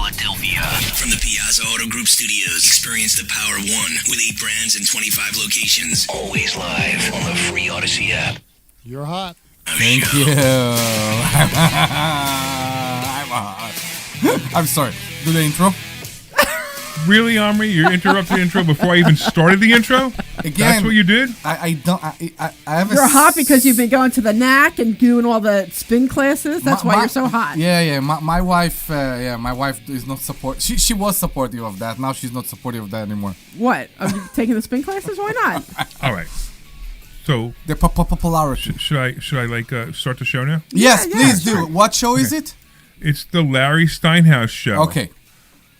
Philadelphia. From the Piazza Auto Group Studios, experience the power of one with 8 brands and 25 locations. Always live on the free Odyssey app. You're hot. Thank you. I'm hot. I'm sorry. Do the intro? Really, Omri? You interrupted the intro before I even started the intro? Again, that's what you did? I don't. I have. You're hot because you've been going to the NAC and doing all the spin classes. That's why you're so hot. Yeah. My wife. My wife is not support. She was supportive of that. Now she's not supportive of that anymore. What? Are you taking the spin classes? Why not? All right. So the popularity. Should I start the show now? Yes, please do. What show is it? It's the Larry Steinhouse show. Okay.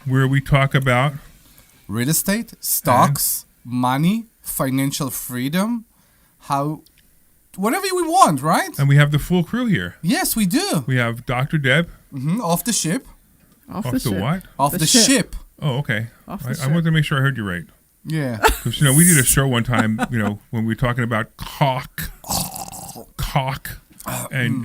Where we talk about real estate, stocks, money, financial freedom, how whatever we want, right? And we have the full crew here. Yes, we do. We have Dr. Deb. Off the ship. Off the ship. What? Off the ship. Oh, okay. Off the I ship. wanted to make sure I heard you right. Yeah. Because, we did a show one time, when we were talking about cock. And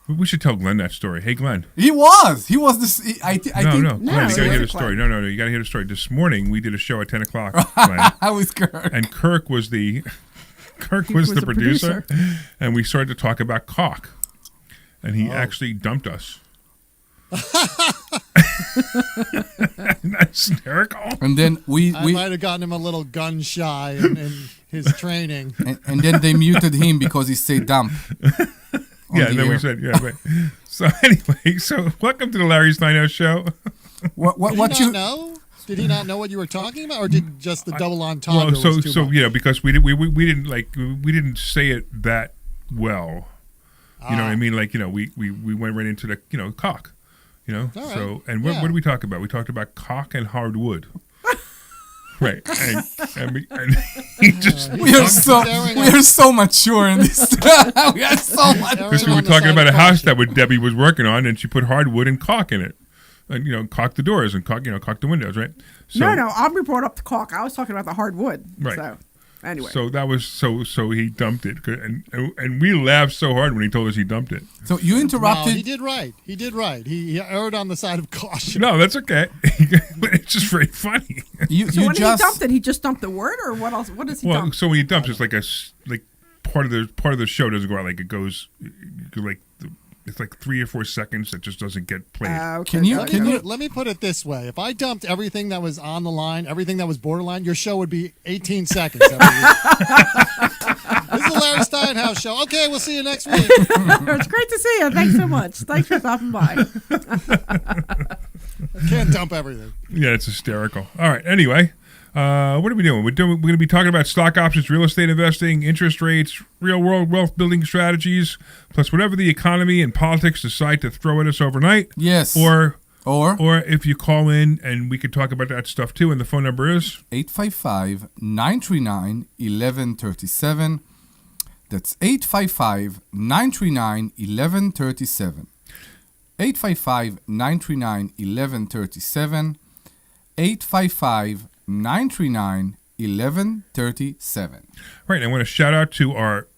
we should tell Glenn that story. Hey, Glenn. He was this. I think. Glenn, you gotta hear the Glenn. story. No, you gotta hear the story. This morning we did a show at 10 o'clock. Glenn, with Kirk. and Kirk was the producer, and we started to talk about cock, and he actually dumped us. Isn't that hysterical? And then I might have gotten him a little gun shy in his training. And then they muted him because he said dump. Yeah, and then we said, right. So anyway, welcome to the Larry Steinhouse show. What you know? Did he not know what you were talking about, or did just the double entendre was too much? Because we didn't say it that well. You know what I mean? We went right into the cock. Right. So and what did we talk about? We talked about cock and hardwood. Right, and he just we are so mature in this. We are so mature. Because we were talking about a house that Debbie was working on, and she put hardwood and caulk in it, and caulk the doors and caulk the windows, right? So, No. Omri brought up the caulk. I was talking about the hardwood. Right. So, anyway. So that was so he dumped it, and we laughed so hard when he told us he dumped it. So you interrupted. No, he did right. He erred on the side of caution. No, that's okay. It's just very funny. When he dumped it, he just dumped the word, or what else? What does he dump? So when he dumps, it's like part of the show doesn't go out, it goes it's like 3 or 4 seconds that just doesn't get played. Okay. Let me put it this way: if I dumped everything that was on the line, everything that was borderline, your show would be 18 seconds every week. This is the Larry Steinhouse show. Okay, we'll see you next week. It's great to see you. Thanks so much. Thanks for stopping by. I can't dump everything. Yeah, it's hysterical. All right. Anyway, what are we doing? We're going to be talking about stock options, real estate investing, interest rates, real world wealth building strategies, plus whatever the economy and politics decide to throw at us overnight. Yes. Or if you call in and we could talk about that stuff too. And the phone number is 855-939-1137. That's 855-939-1137. 855-939-1137. 855-939-1137. Right. I want to shout out to our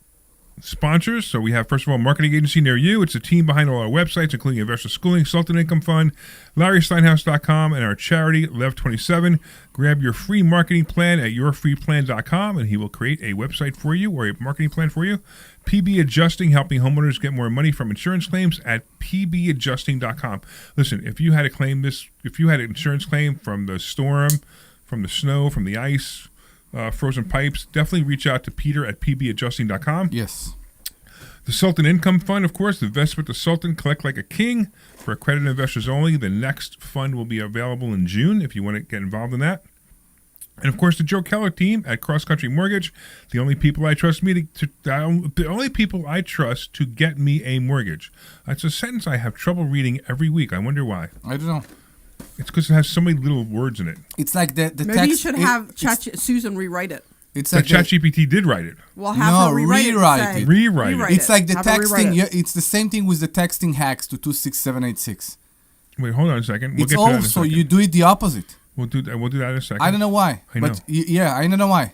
sponsors. So we have, first of all, marketing agency near you. It's the team behind all our websites, including Investor Schooling, Sultan Income Fund, LarrySteinhouse.com, and our charity, Lev27. Grab your free marketing plan at yourfreeplan.com, and he will create a website for you or a marketing plan for you. PB Adjusting, helping homeowners get more money from insurance claims at pbadjusting.com. Listen, if you had an insurance claim from the storm, from the snow, from the ice, frozen pipes, definitely reach out to Peter at pbadjusting.com. Yes. The Sultan Income Fund, of course, invest with the Sultan, collect like a king. For accredited investors only, the next fund will be available in June if you want to get involved in that. And of course, the Joe Keller team at Cross Country Mortgage, the only people I trust to get me a mortgage. That's a sentence I have trouble reading every week. I wonder why. I don't know. It's because it has so many little words in it. It's like the Maybe text. you should have Susan rewrite it. It's like ChatGPT did write it. Well, have her rewrite it. Rewrite it. It's like the texting. Yeah, it's the same thing with the texting hacks to 26786. Wait, hold on a second. It's also you do it the opposite. We'll do that in a second. I don't know why. I know. But I don't know why.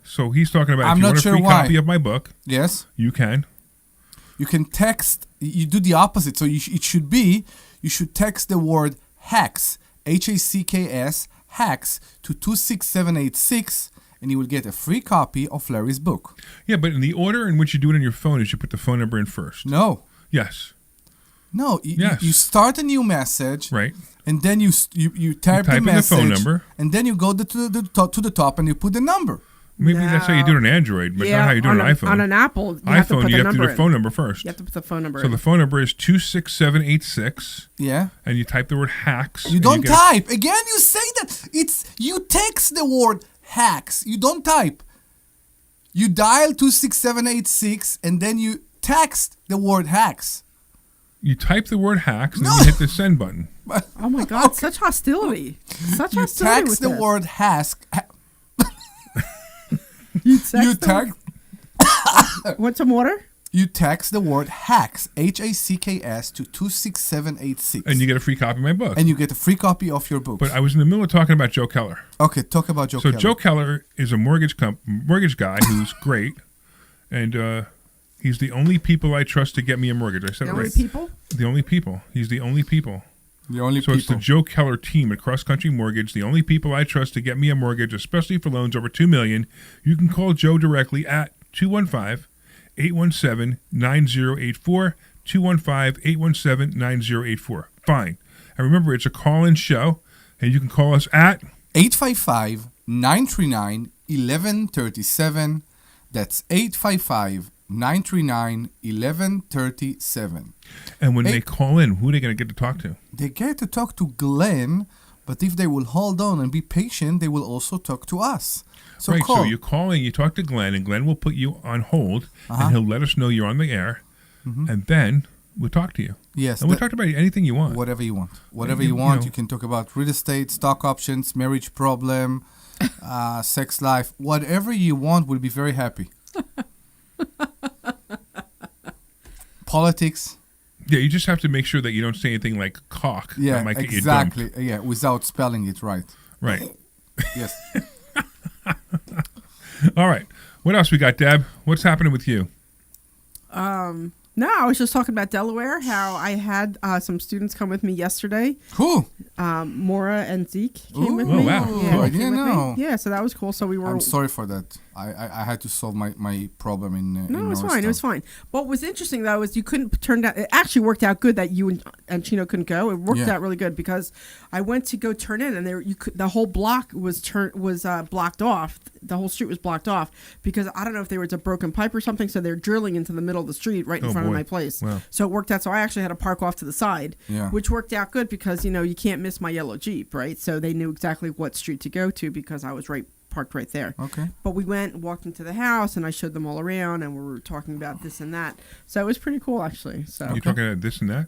So he's talking about I'm if you not want a sure free why. copy of my book. Yes. You can. You can text. You do the opposite. So it should be you should text the word HACKS, HACKS, HACKS to 26786, and you will get a free copy of Larry's book. Yeah, but in the order in which you do it on your phone is you put the phone number in first. No. Yes. No, Yes. you start a new message, Right. and then you type the in the message, phone number. and then you go to the top and you put the number. Maybe that's how you do it on Android, but not how you do it on iPhone. On an Apple, you have to put you the have to number do the phone in. number first. You have to put the phone number So in. the phone number is 26786, Yeah. and you type the word hacks. You and don't get- type. Again, you say that. You text the word HACKS. You don't type. You dial 26786 and then you text the word HACKS. You type the word hacks, and No. then you hit the send button. Oh my God, such hostility. Such You hostility text with the this. word HACKS. You text You them? text. Want some water? You text the word HACKS, HACKS, to 26786. And you get a free copy of my book. And you get a free copy of your book. But I was in the middle of talking about Joe Keller. Okay, talk about Joe So Keller. Joe Keller is a mortgage guy who's great, and he's the only people I trust to get me a mortgage. I said The it only right. people? The only people. He's the only people. The only So it's the people. Joe Keller team at Cross Country Mortgage, the only people I trust to get me a mortgage, especially for loans over $2 million. You can call Joe directly at 215-817-9084, 215-817-9084. Fine. And remember, it's a call-in show, and you can call us at 855-939-1137. That's 855-939-1137. and when they call in, who are they going to get to talk to? They get to talk to Glenn, but if they will hold on and be patient, they will also talk to us. So right, call. so you call in, you talk to Glenn, and Glenn will put you on hold, and he'll let us know you're on the air, and then we'll talk to you. Yes. And we'll talk about anything you want. Whatever you want. Whatever You you want. know. You can talk about real estate, stock options, marriage problem, sex life. Whatever you want, we'll be very happy. Politics. Yeah, you just have to make sure that you don't say anything like cock. Yeah, that might get exactly. You dumped. Yeah, without spelling it right. Right. Yes. All right. What else we got, Deb? What's happening with you? No, I was just talking about Delaware, how I had some students come with me yesterday. Who? Mora and Zeke came with Ooh, me. wow. Yeah, I they came didn't with me. know. Yeah, so that was cool. So we were. I'm sorry for that. I had to solve my problem in No, it was Norristown. fine. It was fine. What was interesting though is you couldn't turn down. It actually worked out good that you and Chino couldn't go. It worked Yeah. out really good because I went to go turn in and the whole block was blocked off. The whole street was blocked off because I don't know if there was a broken pipe or something. So they're drilling into the middle of the street right in Oh, front of boy. my place. Wow. So it worked out. So I actually had to park off to the side, Yeah. which worked out good because you can't miss my yellow Jeep, right? So they knew exactly what street to go to because I was parked right there. Okay. But we walked into the house, and I showed them all around, and we were talking about this and that. So it was pretty cool, actually. So You talking about this and that?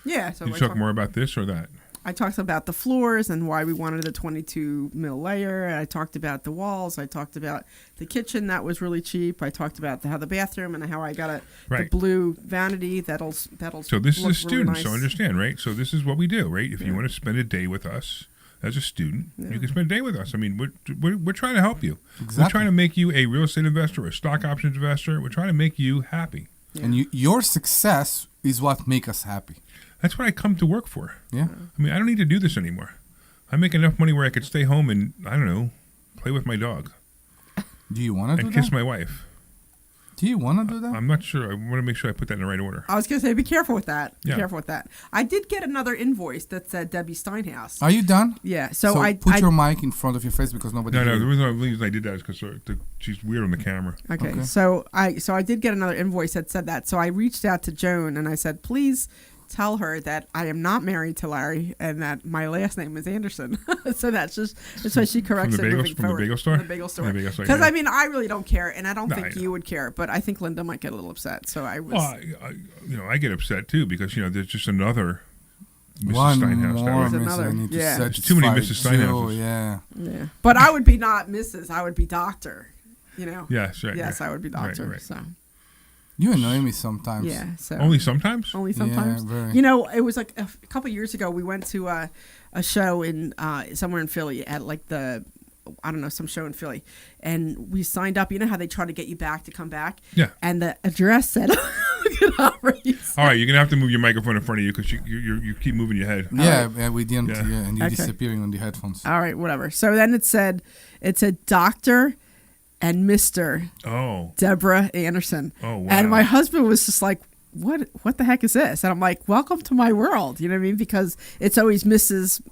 yeah, so You I talk more about this or that? I talked about the floors and why we wanted a 22 mil layer. I talked about the walls. I talked about the kitchen that was really cheap. I talked about how the bathroom and how I got the Right. blue vanity that'll. So this is look a student, really so nice. understand, right? So this is what we do, right? If you want to spend a day with us as a student, you can spend a day with us. I mean, we're trying to help you. We're Exactly. trying to make you a real estate investor, a stock options investor. We're trying to make you happy. And your success is what make us happy. That's what I come to work for. Yeah. I mean, I don't need to do this anymore. I make enough money where I could stay home and, I don't know, play with my dog Do you want to do and kiss that? my wife. Do you want to do that? I'm not sure. I want to make sure I put that in the right order. I was going to say, be careful with that. Be Yeah. careful with that. I did get another invoice that said Debbie Steinhouse. Are you done? Yeah, so put your mic in front of your face because nobody. No, hears the you. reason I did that is because she's weird on the camera. Okay, Okay. so I did get another invoice that said that. So I reached out to Joan and I said, please tell her that I am not married to Larry and that my last name is Anderson. So that's why she corrects From the it bagel- moving from the forward. bagel store? From the bagel store. The bagel store, Because yeah. I mean, I really don't care, and I don't No, think I you would care, but I think Linda might get a little upset. So I was. Well, I get upset too because there's just another Mrs. One Steinhouse. more, That There's way. miss. another. I need to Yeah. satisfy There's too many Mrs. Joe, Steinhouses. Yeah. Yeah, but I would be not Mrs. I would be Doctor. Yes, right. Yes, right. I would be Doctor. Right. So You annoy me sometimes. yeah. So Only sometimes? Only sometimes. very. It was like a couple years ago. We went to a show in somewhere in Philly at like some show in Philly, and we signed up. You know how they try to get you back to come back? Yeah. And the address said did Omri say? All right, you're gonna have to move your microphone in front of you because you keep moving your head. Yeah, we didn't. Yeah. Yeah, and you're Okay. disappearing on the headphones. All right, whatever. So then it said Dr. and Mr. Oh, Deborah Anderson. Oh, wow. And my husband was just like, what the heck is this? And I'm like, welcome to my world. You know what I mean? Because it's always Mrs.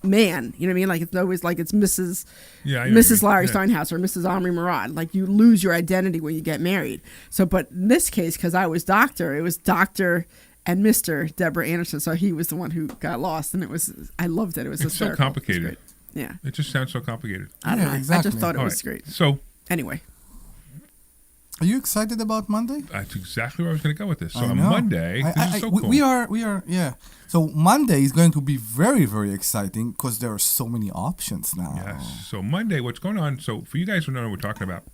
Man. You know what I mean? Like it's always like it's Mrs. Yeah, I know what you Mrs. mean. Larry Yeah. Steinhouse or Mrs. Omri Morad. Like you lose your identity when you get married. So, but in this case, because I was doctor, it was Dr. and Mr. Deborah Anderson. So he was the one who got lost, and I loved it. It was It's so hysterical. It was complicated. great. Yeah, It just sounds so complicated. I don't Yeah, know. I exactly. just thought it All was right. great. So Anyway, Are you excited about Monday? that's exactly where I was going to go with this. So I on know. Monday, this is so cool. We are, yeah. So Monday is going to be very, very exciting because there are so many options now. Yes. So Monday, what's going on? So for you guys who don't know what we're talking about,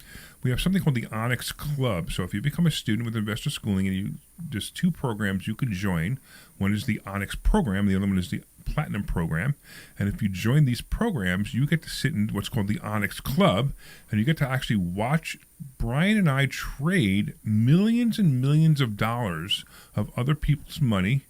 we have something called the Onyx Club. So if you become a student with Investor Schooling, and there's two programs you can join. One is the Onyx program. The other one is the Platinum program. And if you join these programs, you get to sit in what's called the Onyx Club, and you get to actually watch Brian and I trade millions and millions of dollars of other people's money.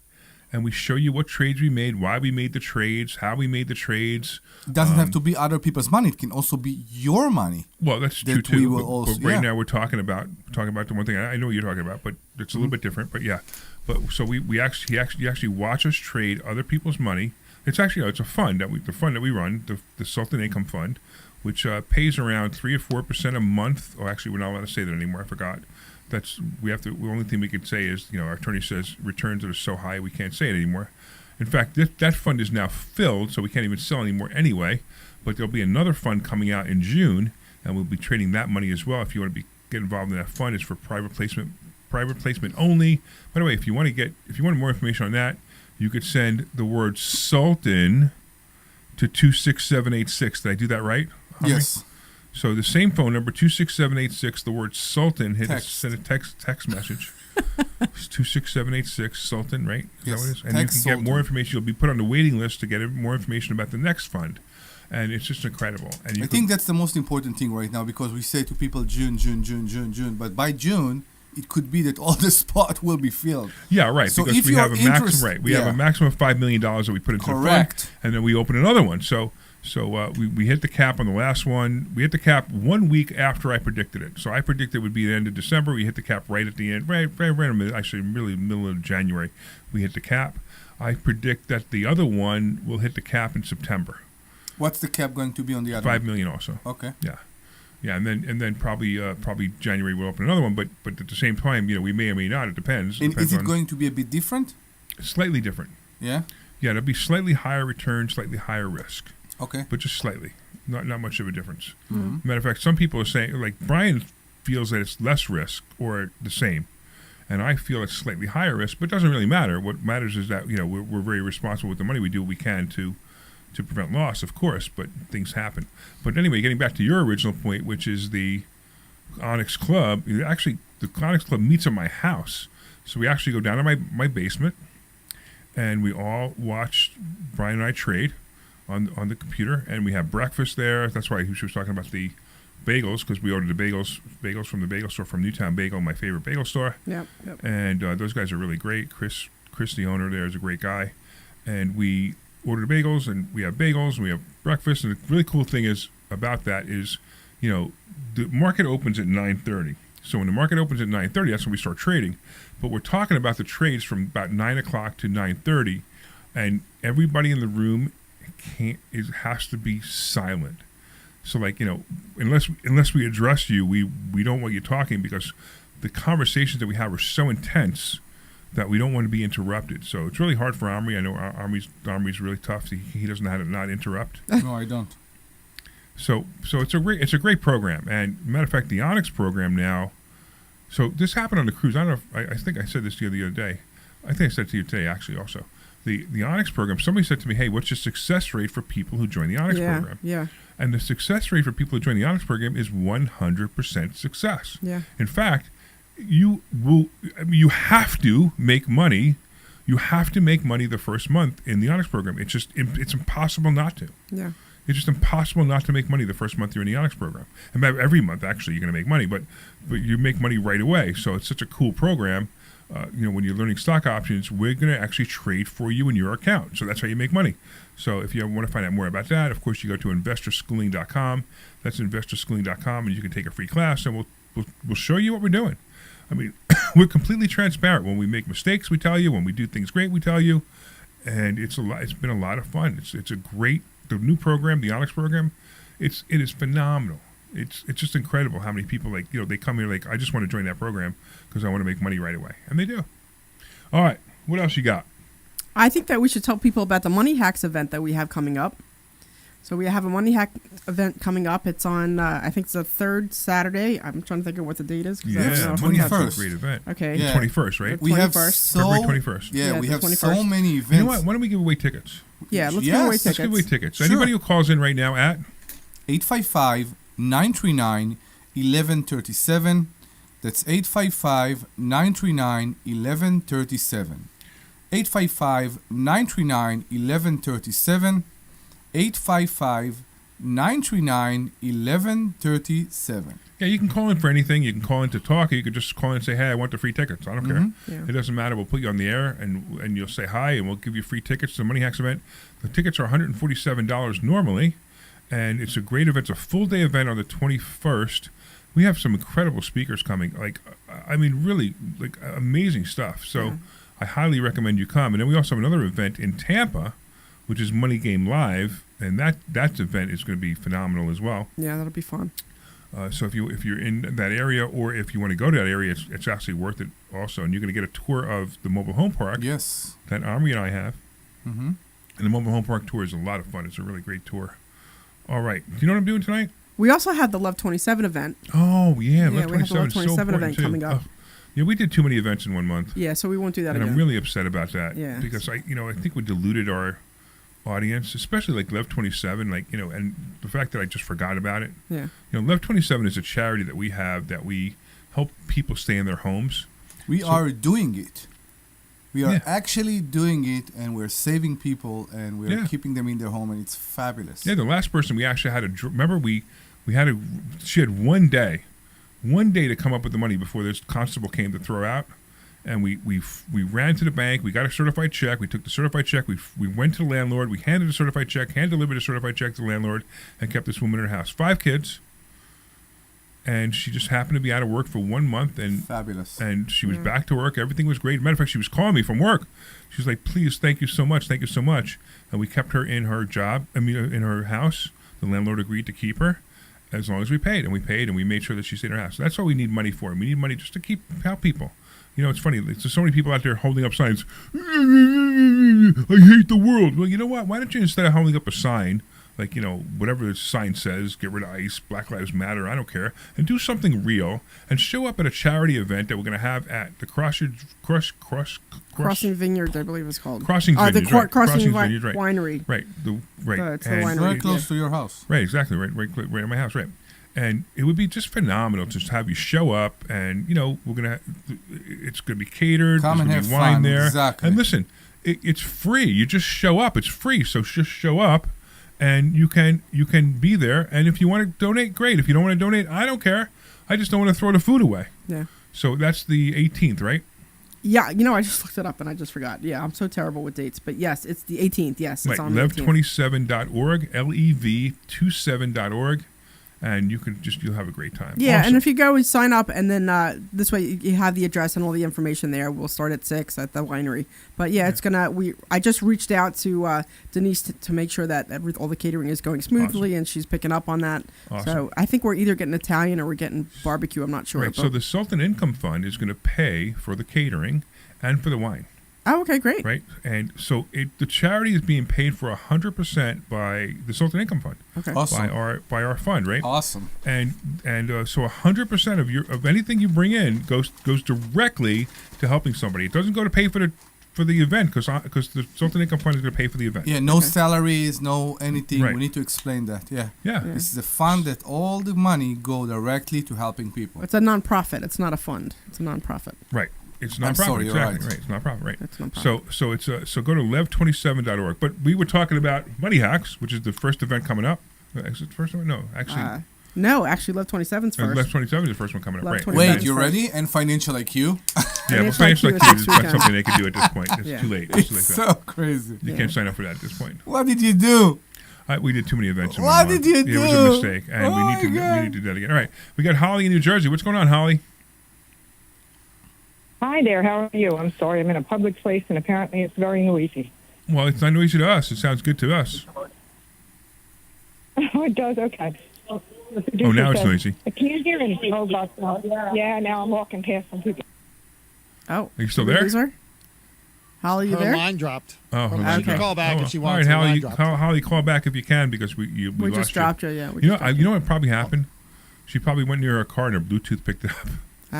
And we show you what trades we made, why we made the trades, how we made the trades. It doesn't have to be other people's money. It can also be your money. Well, that's true That too. we will but also- right yeah. now we're talking about the one thing I know what you're talking about, but it's a little bit different. But yeah, but so you actually watch us trade other people's money. It's actually it's a fund that we run, the Sultan Income Fund, which pays around 3 or 4% a month. Or actually, we're not allowed to say that anymore. I forgot. The only thing we can say is, our attorney says returns that are so high we can't say it anymore. In fact, that fund is now filled, so we can't even sell anymore anyway. But there'll be another fund coming out in June, and we'll be trading that money as well. If you want to get involved in that fund, it's for private placement only. By the way, if you want more information on that, you could send the word Sultan to 26786. Did I do that right? Omri? Yes. So the same phone number, 26786, the word Sultan, send a text message. It's 26786, Sultan, right? Is that what it is? And Text you can get more Sultan. information. You'll be put on the waiting list to get more information about the next fund. And it's just incredible. And I think that's the most important thing right now because we say to people June, but by June, it could be that all the spot will be filled. Yeah, right. So because if we you're have a maximum, interest- right? We have yeah. a maximum of $5 million that we put into the Correct. fund, and then we open another one. So we hit the cap on the last one. We hit the cap 1 week after I predicted it. So I predicted it would be the end of December. We hit the cap right at the end, right in the middle of January. We hit the cap. I predict that the other one will hit the cap in September. What's the cap going to be on the other 5 million also. Okay. Yeah, and then probably January we'll open another one. But at the same time, we may or may not. It depends. And Depends is it on- going to be a bit different? slightly different? Yeah. Yeah, it'll be slightly higher return, slightly higher risk. Okay. But just slightly, not much of a difference. Mm-hmm. Matter of fact, some people are saying, like Brian feels that it's less risk or the same, and I feel it's slightly higher risk. But it doesn't really matter. What matters is that we're very responsible with the money. We do what we can to prevent loss, of course. But things happen. But anyway, getting back to your original point, which is the Onyx Club. Actually, the Onyx Club meets at my house, so we actually go down to my basement, and we all watch Brian and I trade on the computer, and we have breakfast there. That's why she was talking about the bagels, because we ordered the bagels from the bagel store, from Newtown Bagel, my favorite bagel store. Yep. And those guys are really great. Chris, the owner there, is a great guy. And we ordered bagels, and we have bagels, and we have breakfast. And the really cool thing is about that is, the market opens at 9:30. So when the market opens at 9:30, that's when we start trading. But we're talking about the trades from about 9 o'clock to 9:30, and everybody in the room has to be silent. So unless we address you, we don't want you talking, because the conversations that we have are so intense that we don't want to be interrupted. So it's really hard for Omri. I know Omri's really tough. He doesn't know how to not interrupt. No, I don't. So it's a great program. And matter of fact, the Onyx program now. So this happened on the cruise. I don't know if I think I said this to you the other day. I think I said it to you today actually also. The Onyx program. Somebody said to me, "Hey, what's your success rate for people who join the Onyx program?" Yeah. And the success rate for people who join the Onyx program is 100% success. Yeah. In fact, you have to make money. You have to make money the first month in the Onyx program. It's impossible not to. Yeah. It's just impossible not to make money the first month you're in the Onyx program. And every month, actually, you're going to make money, but you make money right away. So it's such a cool program. when you're learning stock options, we're going to actually trade for you in your account. So that's how you make money. So if you want to find out more about that, of course, you go to investorschooling.com. That's investorschooling.com, and you can take a free class, and we'll show you what we're doing. I mean, we're completely transparent. When we make mistakes, we tell you. When we do things great, we tell you. And it's been a lot of fun. It's a great, the new program, the Onyx program. It is phenomenal. It's just incredible how many people they come here I just want to join that program because I want to make money right away, and they do. All right, what else you got? I think that we should tell people about the Money Hacks event that we have coming up. So we have a Money Hack event coming up. It's on, I think it's the third Saturday. I'm trying to think of what the date is. Yeah, 21st. That's a great event. Okay. Yeah. 21st, right? We have 21st. February 21st. Yeah, we the have 21st. so many events. You know what? Why don't we give away tickets? Yeah, let's Yes, give away let's tickets. Let's give away tickets. So Sure. anybody who calls in right now at 855-939-1137. That's 855-939-1137. 855-939-1137. 855-939-1137. Yeah, you can call in for anything. You can call in to talk, or you can just call in and say, hey, I want the free tickets. I don't care. Yeah. It doesn't matter. We'll put you on the air, and you'll say hi, and we'll give you free tickets to the Money Hacks event. The tickets are $147 normally, and it's a great event. It's a full-day event on the 21st. We have some incredible speakers coming. Really amazing stuff. So I highly recommend you come. And then we also have another event in Tampa, which is Money Game Live, and that event is going to be phenomenal as well. Yeah, that'll be fun. So if you're in that area, or if you want to go to that area, it's actually worth it also. And you're going to get a tour of the mobile home park. Yes. That Omri and I have. Mm-hmm. And the mobile home park tour is a lot of fun. It's a really great tour. All right. Do you know what I'm doing tonight? We also have the Love 27 event. Oh, yeah. Love we have the 27 Love is so 27 important, event too. coming up. Yeah, we did too many events in 1 month. Yeah, so we won't do that And again. I'm really upset about that. Yeah. Because I think we diluted our audience, especially Love 27, and the fact that I just forgot about it. Yeah. Love 27 is a charity that we have that we help people stay in their homes. We are doing it. We are Yeah. actually doing it, and we're saving people, and we're Yeah. keeping them in their home, and it's fabulous. Yeah, the last person we actually had to remember she had one day to come up with the money before this constable came to throw out, and we ran to the bank. We got a certified check. We took the certified check. We went to the landlord. We handed the certified check, hand delivered a certified check to the landlord, and kept this woman in her house. 5 kids, and she just happened to be out of work for 1 month, and Fabulous. and she was back to work. Everything was great. Matter of fact, she was calling me from work. She was like, please, thank you so much. Thank you so much. And we kept her in her job, in her house. The landlord agreed to keep her as long as we paid. And we paid, and we made sure that she stayed in her house. So that's all we need money for. We need money just to help people. It's funny. There's so many people out there holding up signs. I hate the world. Well, you know what? Why don't you, instead of holding up a sign, whatever the sign says, get rid of ICE, Black Lives Matter, I don't care, and do something real, and show up at a charity event that we're going to have at the Crossing Vineyard, I believe it's called. Crossing Vineyards, the right. Crossing Vineyards, right. Winery. Right. It's the And- winery. Very close to your house. Right, exactly. Right at my house, right. And it would be just phenomenal to just have you show up, and it's gonna be catered. Come and There's have gonna be wine fun, there. exactly. And listen, it's free. You just show up. It's free. So just show up, and you can be there. And if you want to donate, great. If you don't want to donate, I don't care. I just don't want to throw the food away. Yeah. So that's the 18th, right? Yeah, I just looked it up and I just forgot. Yeah, I'm so terrible with dates. But yes, it's the 18th. Yes, it's Right. on the 18th. Lev27.org, LEV27.org. And you'll have a great time. Yeah, Awesome. and if you go and sign up, and then this way you have the address and all the information there. We'll start at 6 at the winery. But yeah, it's I just reached out to Denise to make sure that all the catering is going smoothly, and she's picking up on that. Awesome. So I think we're either getting Italian or we're getting barbecue. I'm not sure. Right. So the Sultan Income Fund is going to pay for the catering and for the wine. Oh, okay, great. Right. And so the charity is being paid for 100% by the Sultan Income Fund. Okay. Awesome. By our fund, right? Awesome. And so 100% of anything you bring in goes directly to helping somebody. It doesn't go to pay for the event because the Sultan Income Fund is going to pay for the event. Yeah, no salaries, no anything. Right. We need to explain that. Yeah. Yeah. This is a fund that all the money go directly to helping people. It's a non-profit. It's not a fund. It's a non-profit. Right. It's I'm nonprofit. sorry, you're Exactly. right. It's nonprofit. Right. It's nonprofit. So go to lev27.org. But we were talking about Money Hacks, which is the first event coming up. Is it the first one? No, actually. No, actually, Love 27's first. Left 27 is the first one coming up, Left right? 27. Wait, you ready? And Financial IQ? Yeah, but Financial financial IQ is IQ next is not weekend. something they can do at this point. It's Yeah. too late. It's too late It's for that. so crazy. You can't sign up for that at this point. What did you do? We did too many events. In What one month. did you It was a do? mistake, and Oh we my need to God. do that again. All right, we got Holly in New Jersey. What's going on, Holly? Hi there, how are you? I'm sorry, I'm in a public place and apparently it's very noisy. Well, it's not noisy to us. It sounds good to us. Oh, it does? Okay. Oh, now it's noisy. Can you hear me? Oh, God. Yeah, now I'm walking past some people. Oh. Are you still did we there? lose her? Holly, you Her there? line dropped. Oh, She line can dropped. call back Oh, if she all wants. right, Her line Holly, dropped. Holly, call back if you can because we We lost just dropped you. Yeah. You know what probably happened? She probably went near her car and her Bluetooth picked it up.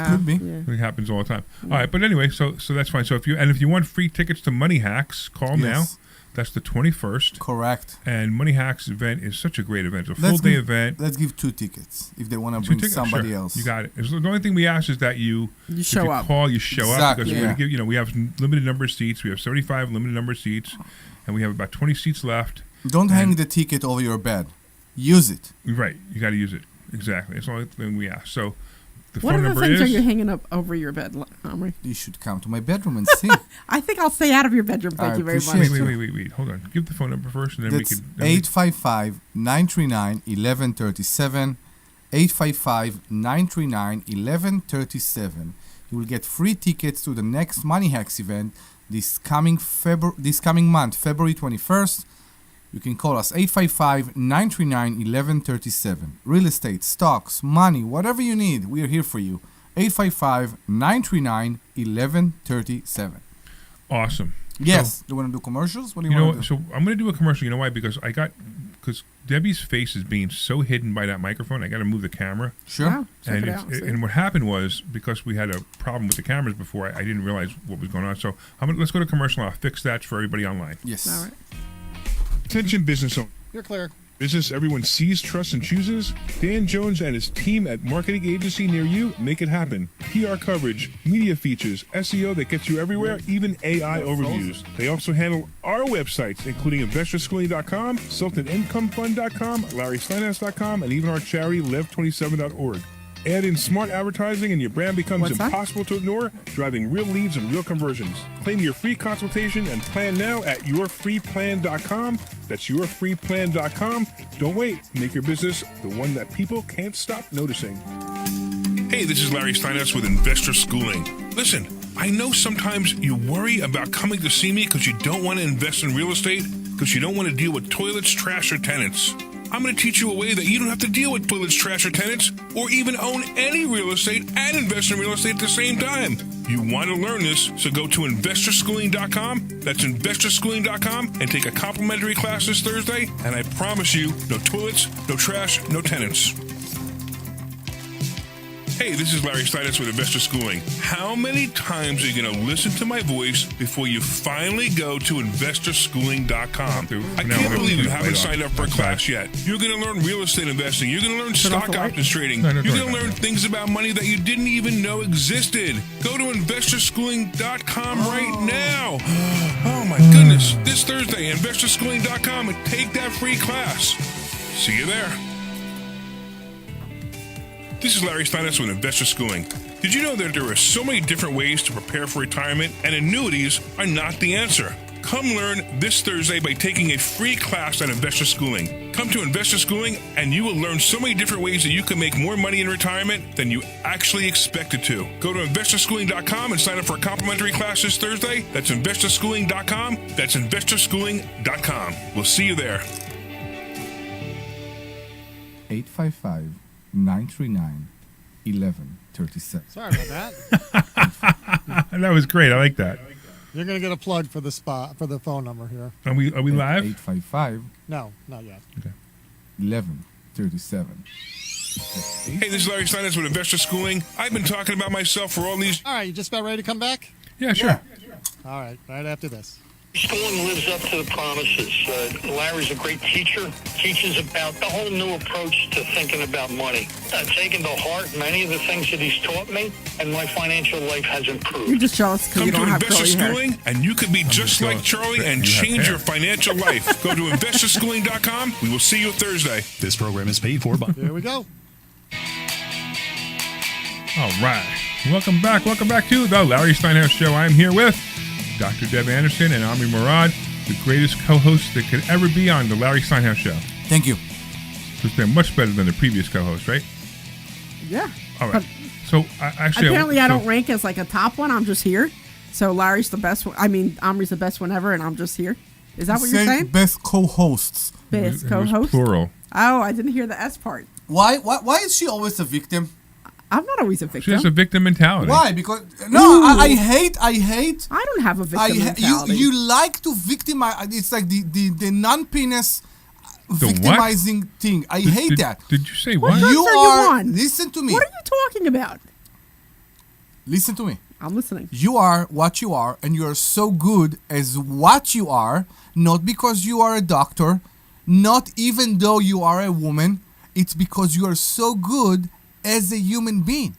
Could be. Yeah. It happens all the time. All right, but anyway, so that's fine. So if you want free tickets to Money Hacks, call now. Yes. That's the 21st. Correct. And Money Hacks event is such a great event. It's a full Let's day give- event. Let's give 2 tickets if they want to Two bring tickets, somebody sure. else. You got it. The only thing we ask is that you show if you up. call, you show up Exactly, because yeah. we have limited number of seats. We have 75 limited number of seats, and we have about 20 seats left. Don't hang the ticket over your bed. Use it. Right, you got to use it exactly. That's the only thing we ask. So the What phone other number things are you is. hanging up over your bed, Omri? You should come to my bedroom and see. I think I'll stay out of your bedroom. Thank I you very much. appreciate Wait. Hold on. Give the phone number first, and then That's we can. then we- 855-939-1137. 855-939-1137. You will get free tickets to the next Money Hacks event this coming month, February 21st. You can call us 855-939-1137. Real estate, stocks, money, whatever you need, we are here for you. 855-939-1137. Awesome. Yes. So, Do you want to do commercials? What do you, you know, want to do? so I'm going to do a commercial. You know why? Because Debbie's face is being so hidden by that microphone. I got to move the camera. Sure. Wow, check And, it out. see? and what happened was because we had a problem with the cameras before, I didn't realize what was going on. So let's go to commercial. I'll fix that for everybody online. Yes. All right. Attention business owners. You're clear. Business everyone sees, trusts, and chooses? Dan Jones and his team at Marketing Agency near you make it happen. PR coverage, media features, SEO that gets you everywhere, even AI overviews. They also handle our websites, including InvestorSchooling.com, SultanIncomeFund.com, LarrySteinhouse.com, and even our charity, Lev27.org. Add in smart advertising and your brand becomes What's that? impossible to ignore, driving real leads and real conversions. Claim your free consultation and plan now at yourfreeplan.com. That's yourfreeplan.com. Don't wait. Make your business the one that people can't stop noticing. Hey, this is Larry Steinhouse with Investor Schooling. Listen, I know sometimes you worry about coming to see me because you don't want to invest in real estate, because you don't want to deal with toilets, trash, or tenants. I'm going to teach you a way that you don't have to deal with toilets, trash, or tenants, or even own any real estate and invest in real estate at the same time. You want to learn this, so go to InvestorSchooling.com. That's InvestorSchooling.com and take a complimentary class this Thursday. And I promise you, no toilets, no trash, no tenants. Hey, this is Larry Steinhouse with Investor Schooling. How many times are you going to listen to my voice before you finally go to InvestorSchooling.com? I can't believe you haven't signed up for a class yet. You're going to learn real estate investing. You're going to learn stock options trading. You're going to learn things about money that you didn't even know existed. Go to InvestorSchooling.com right now. Oh my goodness. This Thursday, InvestorSchooling.com, and take that free class. See you there. This is Larry Steinhouse with Investor Schooling. Did you know that there are so many different ways to prepare for retirement, and annuities are not the answer? Come learn this Thursday by taking a free class at Investor Schooling. Come to Investor Schooling and you will learn so many different ways that you can make more money in retirement than you actually expected to. Go to InvestorSchooling.com and sign up for a complimentary class this Thursday. That's InvestorSchooling.com. That's InvestorSchooling.com. We'll see you there. 855-939-1137. Sorry about that. That was great. I like that. You're gonna get a plug for the phone number here. Are we live? 855 No, not yet. 1137. Hey, this is Larry Steinhouse with Investor Schooling. I've been talking about myself for all these. All right, you just about ready to come back? Yeah, sure. All right, right after this. Schooling lives up to the promises. Larry's a great teacher, teaches about the whole new approach to thinking about money. I've taken to heart many of the things that he's taught me, and my financial life has You're improved. just jealous because Come you to don't have Investor curly hair. Schooling, and you can be just like Charlie and change your financial life. Go to InvestorSchooling.com. We will see you Thursday. This program is paid for by Here we go. All right. Welcome back. Welcome back to the Larry Steinhouse Show. I am here with Dr. Deb Anderson and Omri Morad, the greatest co-hosts that could ever be on the Larry Steinhouse Show. Thank you. Because they're much better than the previous co-host, right? Yeah. All right. So, actually... Apparently, I don't rank as like a top one. I'm just here. So Larry's the best one. I mean, Omri's the best one ever, and I'm just here. Is that what you're saying? Best co-hosts. Best It was co-host? plural. Oh, I didn't hear the S part. Why is she always a victim? I'm not always a She victim. has a victim mentality. Why? Because I hate. I don't have a victim mentality. You like to victimize. It's like the non-penis what? victimizing thing. I hate that. Did you say What what? drugs You are are. on? Listen to me. What are you talking about? Listen to me. I'm listening. You are what you are, and you are so good as what you are, not because you are a doctor, not even though you are a woman. It's because you are so good as a human being.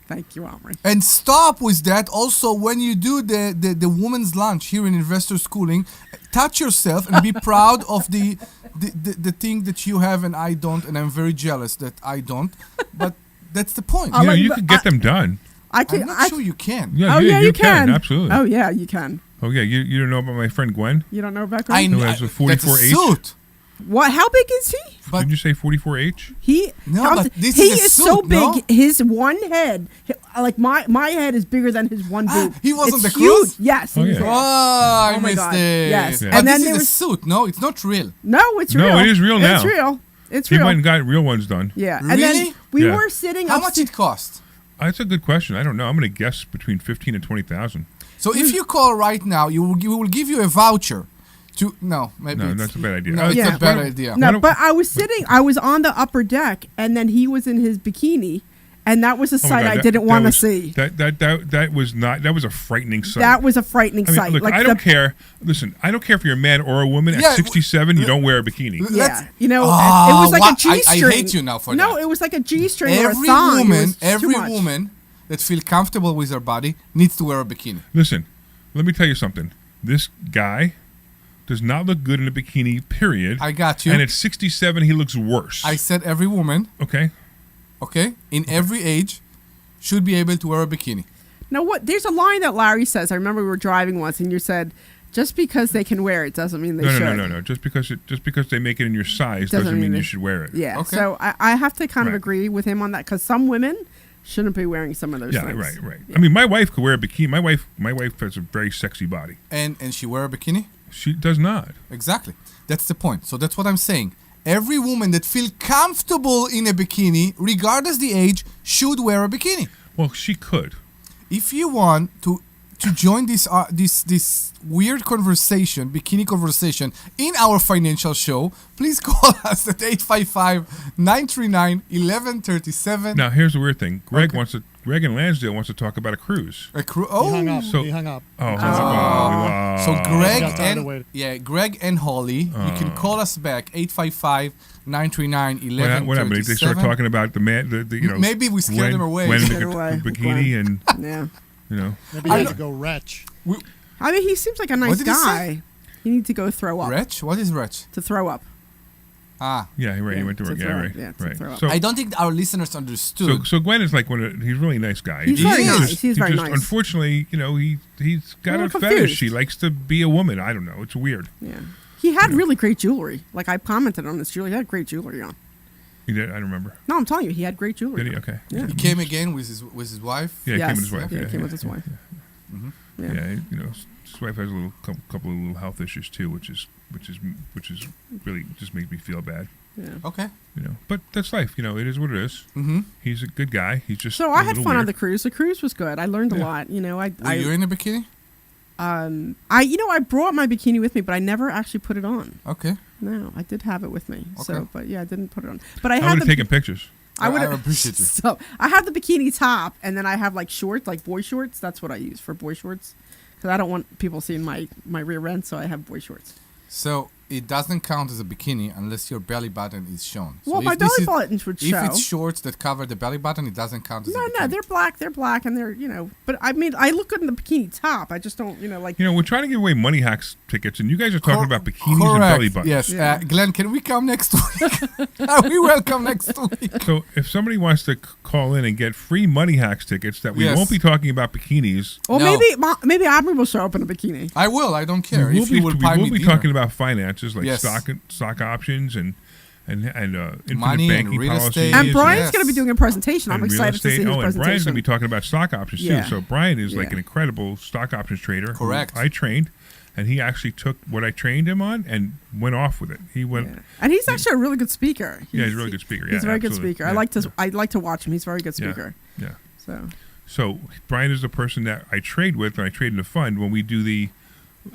Thank you, Omri. And stop with that. Also, when you do the women's lunch here in Investor Schooling, touch yourself and be proud of the thing that you have and I don't, and I'm very jealous that I don't. But that's the point. You know, like- you could get them done. I can. I'm not sure you can. Yeah, Oh yeah, you can. Absolutely. Oh yeah, you can. Oh, yeah. You don't know about my friend Gwen? You don't know about I Greg? Who know. has a That's a 44H? suit. What? How big is he? But Did you say 44H? He No, but this he is a is so suit, big. no? His one head, like my head, is bigger than his one boob. he was on It's the cruise? huge. Yes. Oh, he was yeah. there. I Oh my missed God. it. Yes. Yeah. But And then this there is a was- suit. No, it's not real. No, it's No, real. it is real now. It's real. It's He real. went and got real ones done. Yeah. And Really? then we Yeah. were sitting How up. much it cost? That's a good question. I don't know. I'm going to guess between 15 and 20,000. So if you call right now, we will give you a voucher. Maybe No, it's, that's a bad idea. No, it's Yeah. a bad Why don't- idea. Why No, don't- but I was sitting. I was on the upper deck, and then he was in his bikini, and that was a Oh my sight God, I that- didn't that want to was- see. That was not. That was a frightening sight. That was a frightening I mean, sight. look, like I don't care. Listen, I don't care if you're a man or a woman. Yeah, At 67, you don't wear a bikini. Yeah, you know, Ah, it was like what? a I G-string. hate you now for No, that. it was like a G-string or a Every thong. It woman, was too much. woman that feel comfortable with her body needs to wear a bikini. Listen, let me tell you something. This guy does not look good in a bikini, period. I got you. And at 67, he looks worse. I said every woman, Okay? okay, in every age, should be able to wear a bikini. Now, what? There's a line that Larry says. I remember we were driving once, and you said, "Just because they can wear it doesn't mean they No, should." no. Just because they make it in your size doesn't mean you should wear it. Yeah. Okay. So I have to kind of Right. agree with him on that because some women shouldn't be wearing some of those Yeah, things. right. I mean, my wife could wear a bikini. My wife has a very sexy body. And she wear a bikini? She does not. Exactly. That's the point. So that's what I'm saying. Every woman that feel comfortable in a bikini, regardless the age, should wear a bikini. Well, she could. If you want to join this weird conversation, bikini conversation, in our financial show, please call us at 855-939-1137. Now, here's the weird thing. Greg Okay. Greg in Lansdale wants to talk about a cruise. A He hung up. So- He hung up. Oh, So Greg got tired of and waiting. Greg and Holly, you can call us back 855-939-1137. what happened? They start talking about the man. Maybe we scared them away. When Scared away. bikini and Yeah. Maybe he had to go retch. I mean, he seems like a nice What did he say? guy. He needs to go throw up. Wretch? What is wretch? To throw up. Ah, yeah, right. He went to to work. throw Yeah, up. right. Yeah, to right. throw up. So, I don't think our listeners understood. so Gwen is like he's a really nice guy. He's He very is. nice. Just- He's very nice. Unfortunately, he's got I'm a confused. fetish. He likes to be a woman. I don't know. It's weird. Yeah. He had really great jewelry. Like I commented on his jewelry. He had great jewelry on. He did. I don't remember. No, I'm telling you, he had great jewelry. Did he? on. Okay. Yeah. He came again with his wife. Yeah, he Yes. came with his wife. Yeah, Yeah, he came yeah, with his yeah, wife. Yeah, Yeah. his wife has a couple of little health issues too, which is really just makes me feel bad. Yeah. Okay. But that's life. It is what it is. Mm-hmm. He's a good guy. He's just So a I had little fun on weird. the cruise. The cruise was good. I learned a Yeah. lot. Were you in a bikini? I brought my bikini with me, but I never actually put it on. Okay. No, I did have it with me. Okay. So, but yeah, I didn't put it on. But I I had would the have taken pictures. I would I appreciate you. So I have the bikini top, and then I have like shorts, like boy shorts. That's what I use for boy shorts, because I don't want people seeing my rear end. So I have boy shorts. So it doesn't count as a bikini unless your belly button is shown. So Well, if my this belly is- buttons would If show. it's shorts that cover the belly button, it doesn't count as a bikini. No, they're black, and they're, but I mean, I look good in the bikini top. I just don't, like. We're trying to give away Money Hacks tickets, and you guys are talking Cor- about bikinis and correct, belly buttons. Yes. Yeah. Glenn, can we come next week? We welcome next week. So if somebody wants to call in and get free Money Hacks tickets that we Yes. won't be talking about bikinis, Well, No. maybe Omri will show up in a bikini. I will. I don't care. we will If you will buy we me will be dinner. talking about finances like Yes. stock options and infinite Money and banking real policies. estate. And Yes. Brian's going to be doing a presentation. I'm and real excited to see estate. his And Brian's presentation. going to be talking about stock options Yeah. too. So Brian is like Yeah. an incredible stock options trader. who Correct. I trained, and he actually took what I trained him on and went off with it. He went. Yeah. And he's actually a really good speaker. Yeah, he's a really good speaker. He's Yeah, a very good absolutely. speaker. Yeah, I like to watch him. He's a very good yeah, speaker. Yeah. So So Brian is the person that I trade with, and I trade in the fund. When we do the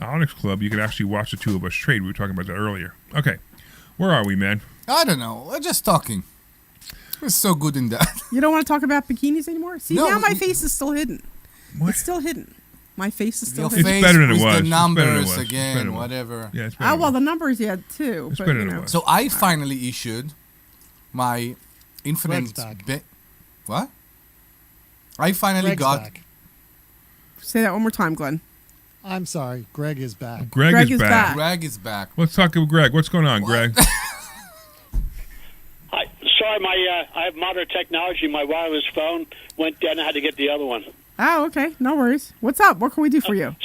Onyx Club, you can actually watch the two of us trade. We were talking about that earlier. Okay, where are we, man? I don't know. We're just talking. We're so good in that. you don't want to talk about bikinis anymore? See, No, now my we- face is still hidden. What? It's still hidden. My face is still Your hidden. face better than it with was. the It's better than it numbers was. It's better again, than it was. whatever. Yeah, it's better. Oh, than well, it the was. numbers, yeah, too. It's but, better you than it know. was. So I finally issued my infinite. Greg's back. What? I finally Greg's got. back. Say that one more time, Glenn. I'm sorry. Greg is back. Greg is back. Greg is back. Let's talk with Greg. What's going on, Greg? Sorry, I have modern technology. My wireless phone went dead, and I had to get the other one. Oh, okay. No worries. What's up? What can we do for you?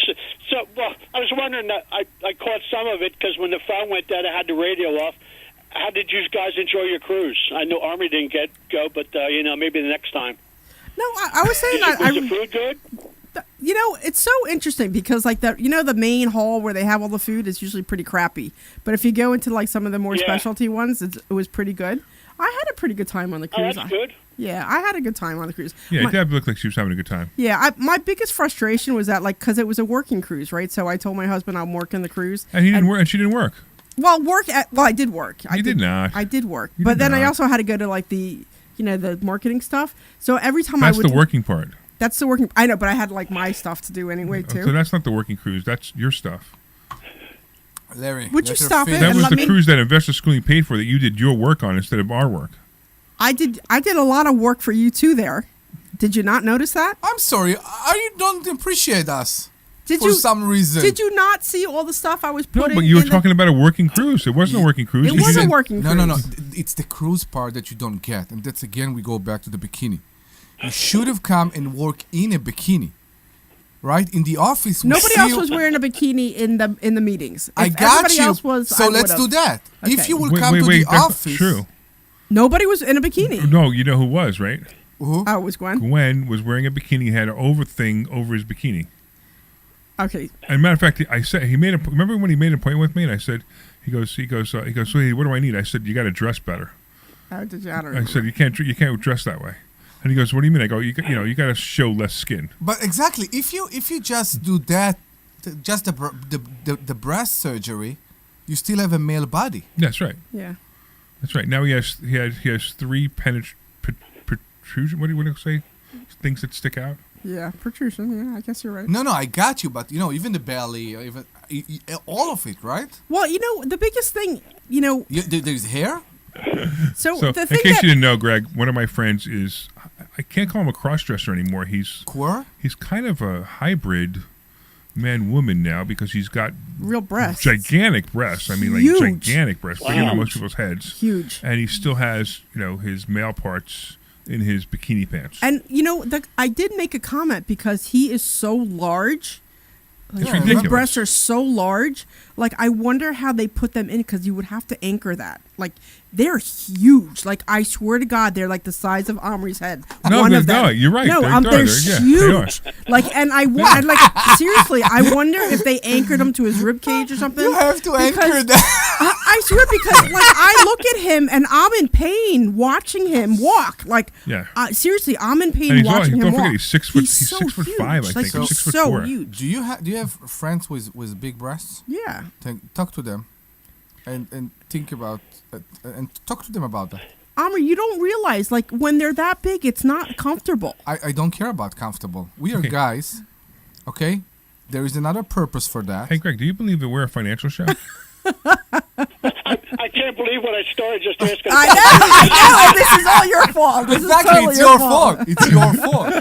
Well, I was wondering, I caught some of it because when the phone went dead, I had the radio off. How did you guys enjoy your cruise? I know Army didn't go, but, maybe the next time. No, I was saying that. Was the food good? It's so interesting because like the main hall where they have all the food is usually pretty crappy. But if you go into like some of the more Yeah. specialty ones, it was pretty good. I had a pretty good time on the Oh, cruise. that's good. Yeah, I had a good time on the cruise. Yeah, My- Deb looked like she was having a good time. Yeah, my biggest frustration was that because it was a working cruise, right? So I told my husband I'm working the cruise. And he didn't work, and she didn't work. Well, I did work. You did not. I did work, You but did then I not. also had to go to like the marketing stuff. So every time That's I would the working part. That's the working. I know, but I had like my stuff to do anyway too. So that's not the working cruise. That's your stuff. Larry, Would you let her stop it? finish. That And was let the me- cruise that Investor Schooling paid for that you did your work on instead of our work. I did a lot of work for you too there. Did you not notice that? I'm sorry. You don't appreciate us Did for you some reason. Did you not see all the stuff I was No, putting? but you were in talking about a working cruise. It wasn't a working cruise. It You was a didn't- working cruise. No. It's the cruise part that you don't get, and that's again we go back to the bikini. You should have come and work in a bikini, right? In the office. Nobody else was wearing a bikini in the meetings. If I got everybody you. else was, So I let's would've. do that. If Okay. you will Wait, come to the that's not office. true. Nobody was in a bikini. No, you know who was, right? Who? Oh, it was Gwen. Gwen was wearing a bikini, had an over thing over his bikini. Okay. And matter of fact, I said remember when he made an appointment with me, and I said, he goes, so hey, what do I need? I said, you got to dress better. How did you? I don't I remember. said, you can't dress that way. And he goes, what do you mean? I go, you got to show less skin. But exactly, if you just do that, just the breast surgery, you still have a male body. That's right. Yeah. That's right. Now he has 3 protrusion. What do you say? Things that stick out. Yeah. Protrusion. Yeah. I guess you're right. No, I got you. But even the belly, even all of it, right? Well, the biggest thing, There's hair. So, So, the in thing case that you didn't know, Greg, one of my friends is, I can't call him a cross-dresser anymore. He's Queer. kind of a hybrid man-woman now because he's got real breasts. gigantic breasts. I mean, like Huge. gigantic breasts, bigger than most people's heads. Huge. And he still has, his male parts in his bikini pants. And I did make a comment because he is so large. It's His ridiculous. breasts are so large. Like I wonder how they put them in because you would have to anchor that. Like they're huge. Like I swear to God, they're like the size of Omri's head. No, One they're of them. not. You're right. No, They're huge. they are. Like, and I seriously, I wonder if they anchored him to his rib cage or something. You have to anchor Because- that. I swear, because like I look at him and I'm in pain watching him walk. Like, Yeah. Seriously, I'm in pain And he's watching him don't walk. forget, he's 6 foot. He's so 6 foot huge. 5, I Like, think. he's He's 6 foot so 4. huge. Do you have friends with big breasts? Yeah. Talk to them, and think about and talk to them about that. Omri, you don't realize, like, when they're that big, it's not comfortable. I don't care about comfortable. We are Okay. guys, okay? There is another purpose for that. Hey, Greg, do you believe that we're a financial show? I can't believe what I started just asking. I know. This is all your fault. This Exactly, is totally it's your fault. It's your fault.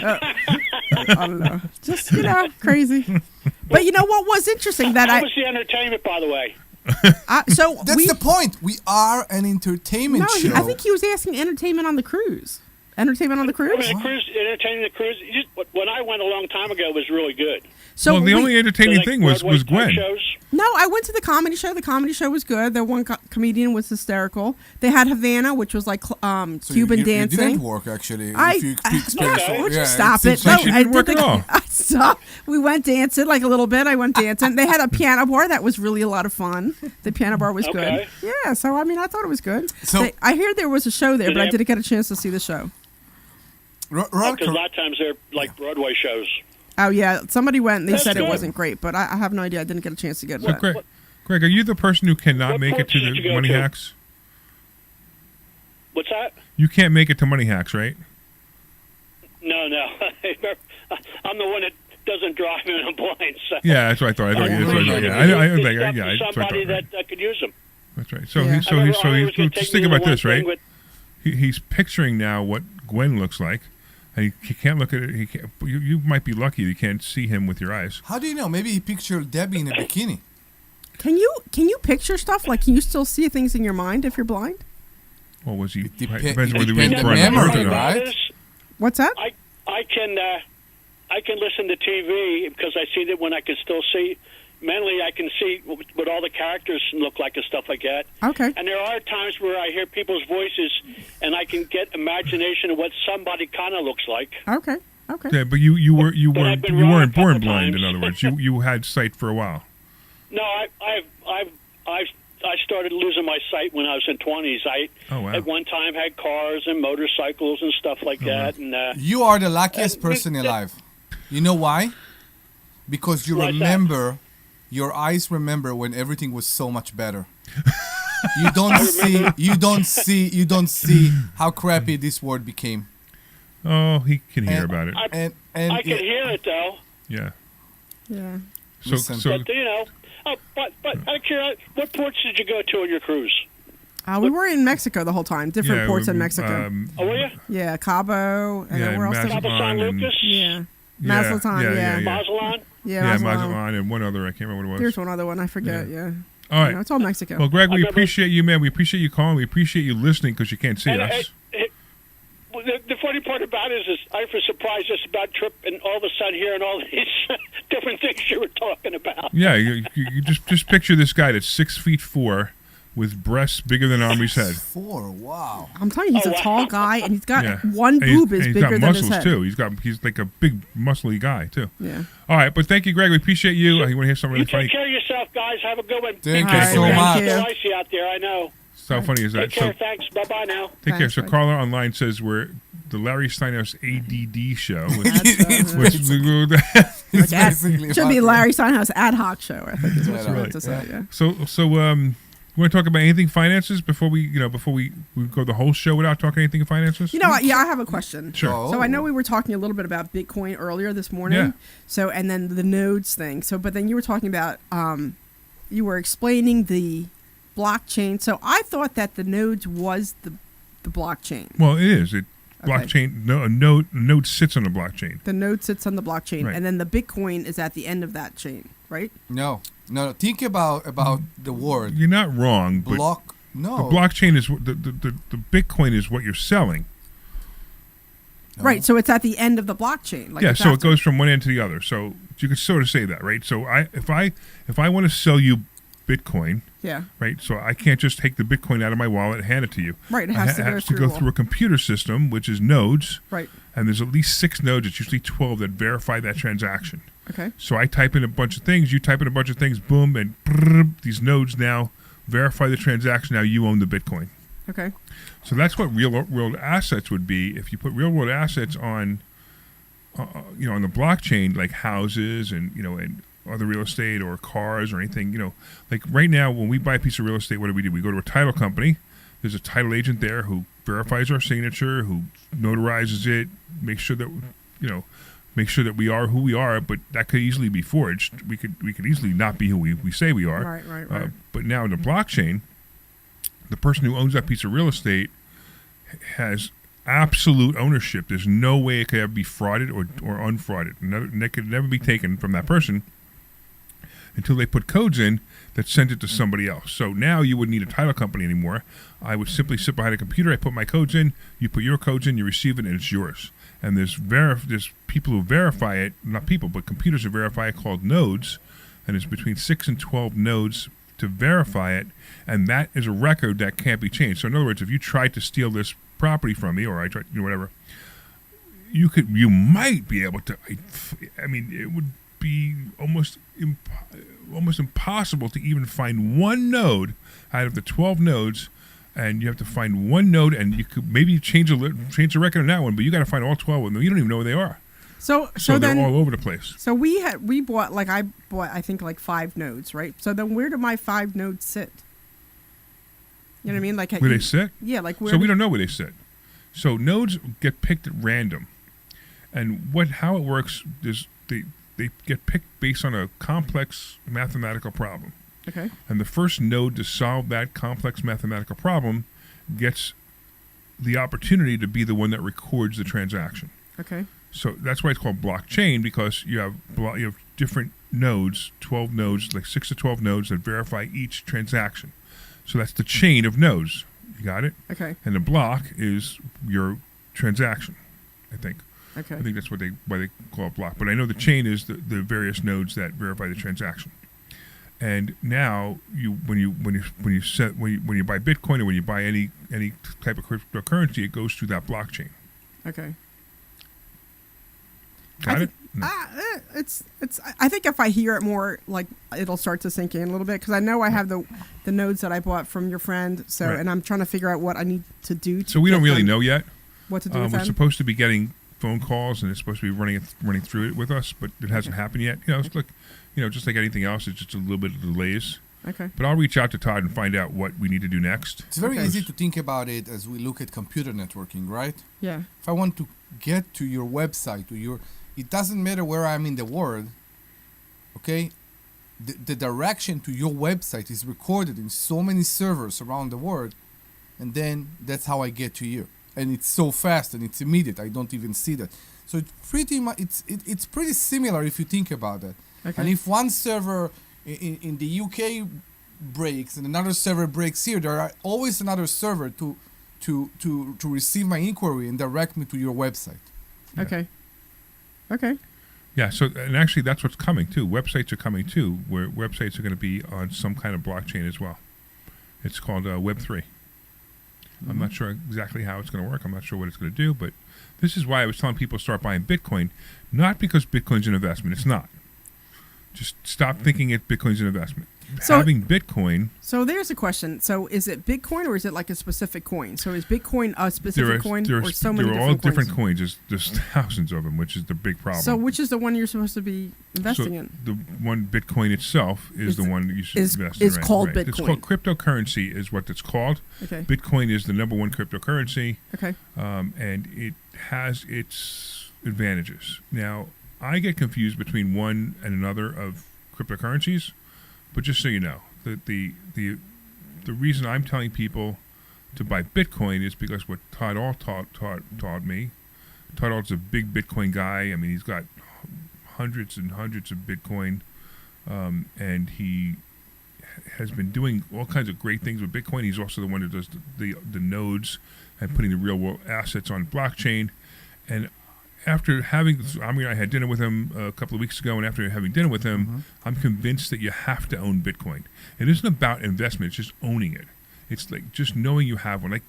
I don't know. Just, crazy. But you know what was interesting that How was the entertainment, by the way? That's the point. We are an entertainment show. I think he was asking entertainment on the cruise. Entertainment on the cruise? Entertaining the cruise. When I went a long time ago, it was really good. So the only entertaining thing was Gwen. No, I went to the comedy show. The comedy show was good. The one comedian was hysterical. They had Havana, which was like Cuban dancing. It didn't work, actually. Would you stop it? No, she didn't work at all. I stopped. We went dancing like a little bit. I went dancing. They had a piano bar that was really a lot of fun. The piano bar was good. Yeah, so I thought it was good. So I hear there was a show there, but I didn't get a chance to see the show. Because a lot of times they're like Broadway shows. Oh, yeah. Somebody went and they said it wasn't great, but I have no idea. I didn't get a chance to get it. Greg, are you the person who cannot make it to the Money Hacks? What's that? You can't make it to Money Hacks, right? No. I'm the one that doesn't drive and I'm blind. So. Yeah, that's what I thought. I Somebody that could use them. That's right. So just think about this, right? He's picturing now what Gwen looks like. And he can't look at it. You might be lucky you can't see him with your eyes. How do you know? Maybe he pictured Debbie in a bikini. Can you picture stuff? Like, can you still see things in your mind if you're blind? Well, was he? Depends whether he was memory, right? What's that? I can listen to TV because I see that when I can still see. Mentally, I can see what all the characters look like and stuff like that. Okay. And there are times where I hear people's voices, and I can get imagination of what somebody kind of looks like. Okay. Yeah, but you weren't born blind. In other words, you had sight for a while. No, I started losing my sight when I was in 20s. I at one time had cars and motorcycles and stuff like that. And you are the luckiest person alive. You know why? Because you remember. Your eyes remember when everything was so much better. You don't see how crappy this world became. Oh, he can hear about it. And I can hear it though. Yeah. So but out of curiosity, what ports did you go to on your cruise? We were in Mexico the whole time. Different ports in Mexico. Were you? Yeah, Cabo. And where else? Cabo San Lucas. Yeah. Mazatlan. Yeah. Mazatlan. Yeah, Mazatlan and one other. I can't remember what it was. There's one other one. I forget. Yeah. All right. It's all Mexico. Well, Greg, we appreciate you, man. We appreciate you calling. We appreciate you listening because you can't see us. The funny part about it is I was surprised just about trip and all of a sudden hearing all these different things you were talking about. Yeah, you just picture this guy that's 6'4" with breasts bigger than Omri's head. 4, wow. I'm telling you, he's a tall guy, and he's got one boob is bigger than his head. He's got muscles too. He's like a big, muscly guy too. Yeah. All right, but thank you, Greg. We appreciate you. You want to hear something really funny? Take care of yourself, guys. Have a good one. Thank you so much. It's so icy out there. I know. So how funny is that? Take care. Thanks. Bye bye now. Take care. So Carla online says we're the Larry Steinhouse ADD show. Should be Larry Steinhouse ad hoc show. I think is what you meant to say. Yeah. So you want to talk about anything finances before we go the whole show without talking anything finances? I have a question. Sure. So I know we were talking a little bit about Bitcoin earlier this morning. Yeah. So and then the nodes thing. So but then you were talking about you were explaining the blockchain. So I thought that the nodes was the blockchain. Well, it is. Blockchain. No, a node sits on the blockchain. The node sits on the blockchain, right. And then the Bitcoin is at the end of that chain, right? No. Think about the word. You're not wrong. But no. The blockchain is the Bitcoin is what you're selling. No. Right. So it's at the end of the blockchain. Like so it goes from one end to the other. So you could sort of say that, right? So if I want to sell you Bitcoin. Yeah. Right. So I can't just take the Bitcoin out of my wallet and hand it to you. Right. It has to go through a computer system, which is nodes. Right. And there's at least 6 nodes. It's usually 12 that verify that transaction. Okay. So I type in a bunch of things. You type in a bunch of things. Boom, and these nodes now verify the transaction. Now you own the Bitcoin. Okay. So that's what real world assets would be. If you put real world assets on, on the blockchain, like houses and and other real estate or cars or anything, like right now when we buy a piece of real estate, what do? We go to a title company. There's a title agent there who verifies our signature, who notarizes it, makes sure that make sure that we are who we are, but that could easily be forged. We could easily not be who we say we are. Right. But now in the blockchain, the person who owns that piece of real estate has absolute ownership. There's no way it could ever be frauded or unfrauded. And that could never be taken from that person until they put codes in that sent it to somebody else. So now you wouldn't need a title company anymore. I would simply sit behind a computer, I put my codes in, you put your codes in, you receive it, and it's yours. And there's people who verify it, not people, but computers who verify it called nodes, and it's between 6 and 12 nodes to verify it, and that is a record that can't be changed. So in other words, if you tried to steal this property from me, or I tried, whatever, you might be able to. I mean, it would be almost impossible to even find one node out of the 12 nodes, and you have to find one node, and you could maybe change the record on that one, but you got to find all 12 of them. You don't even know where they are. So they're then, all over the place. So we bought I think like 5 nodes, right? So then where do my 5 nodes sit? You know what I mean? Like where they sit? Yeah, like where. So we don't know where they sit. So nodes get picked at random, and how it works is they get picked based on a complex mathematical problem. Okay. And the first node to solve that complex mathematical problem gets the opportunity to be the one that records the transaction. Okay. So that's why it's called blockchain, because you have different nodes, 12 nodes, like 6 to 12 nodes that verify each transaction. So that's the chain of nodes. You got it? Okay. And the block is your transaction, I think. Okay. I think that's why they call it block. But I know the chain is the various nodes that verify the transaction. And now when you buy Bitcoin or when you buy any type of cryptocurrency, it goes through that blockchain. Okay. Got it? No. I think if I hear it more, like it'll start to sink in a little bit, because I know I have the nodes that I bought from your friend. So right. And I'm trying to figure out what I need to do. So we don't really know yet. What to do with We're them? supposed to be getting phone calls, and it's supposed to be running through it with us, but it hasn't happened yet. It's like, just like anything else, it's just a little bit of delays. Okay. But I'll reach out to Todd and find out what we need to do next. It's very easy to think about it as we look at computer networking, right? Yeah. If I want to get to your website, it doesn't matter where I'm in the world, okay? The direction to your website is recorded in so many servers around the world, and then that's how I get to you. And it's so fast and it's immediate. I don't even see that. So it's pretty much it's pretty similar if you think about it. Okay. And if one server in the UK breaks and another server breaks here, there are always another server to receive my inquiry and direct me to your website. Okay. Okay. Yeah, so and actually that's what's coming too. Websites are coming too, where websites are going to be on some kind of blockchain as well. It's called Web3. I'm not sure exactly how it's going to work. I'm not sure what it's going to do, but this is why I was telling people to start buying Bitcoin, not because Bitcoin's an investment. It's not. Just stop thinking Bitcoin's an investment. So, having Bitcoin. So there's a question. So is it Bitcoin or is it like a specific coin? So is Bitcoin a specific coin or so many different coins? They're all different coins. There's thousands of them, which is the big problem. So which is the one you're supposed to be investing in? The one Bitcoin itself is the one that you should invest in. It's called right. Bitcoin. It's called cryptocurrency is what it's called. Okay. Bitcoin is the number one cryptocurrency. Okay. And it has its advantages. Now, I get confused between one and another of cryptocurrencies, but just so you know, the reason I'm telling people to buy Bitcoin is because what Todd Alt taught me. Todd Alt's a big Bitcoin guy. I mean, he's got hundreds and hundreds of Bitcoin, and he has been doing all kinds of great things with Bitcoin. He's also the one that does the nodes and putting the real world assets on blockchain. And after having, I had dinner with him a couple of weeks ago, and after having dinner with him, I'm convinced that you have to own Bitcoin. It isn't about investment; it's just owning it. It's like just knowing you have one. Like,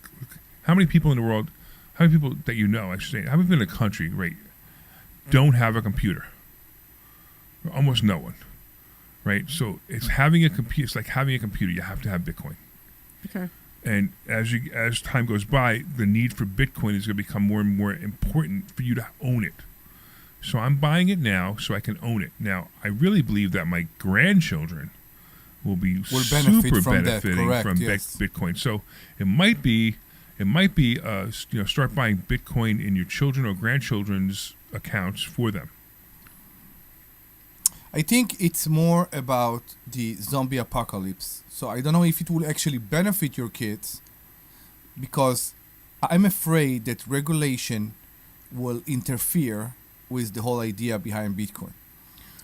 how many people in the world, how many people that you know, I should say, how many people in the country, right, don't have a computer? Almost no one, right? So it's having a computer. It's like having a computer. You have to have Bitcoin. Okay. And as time goes by, the need for Bitcoin is going to become more and more important for you to own it. So I'm buying it now so I can own it. Now, I really believe that my grandchildren will be super benefiting from Bitcoin. So it might be start buying Bitcoin in your children or grandchildren's accounts for them? I think it's more about the zombie apocalypse. So I don't know if it will actually benefit your kids, because I'm afraid that regulation will interfere with the whole idea behind Bitcoin.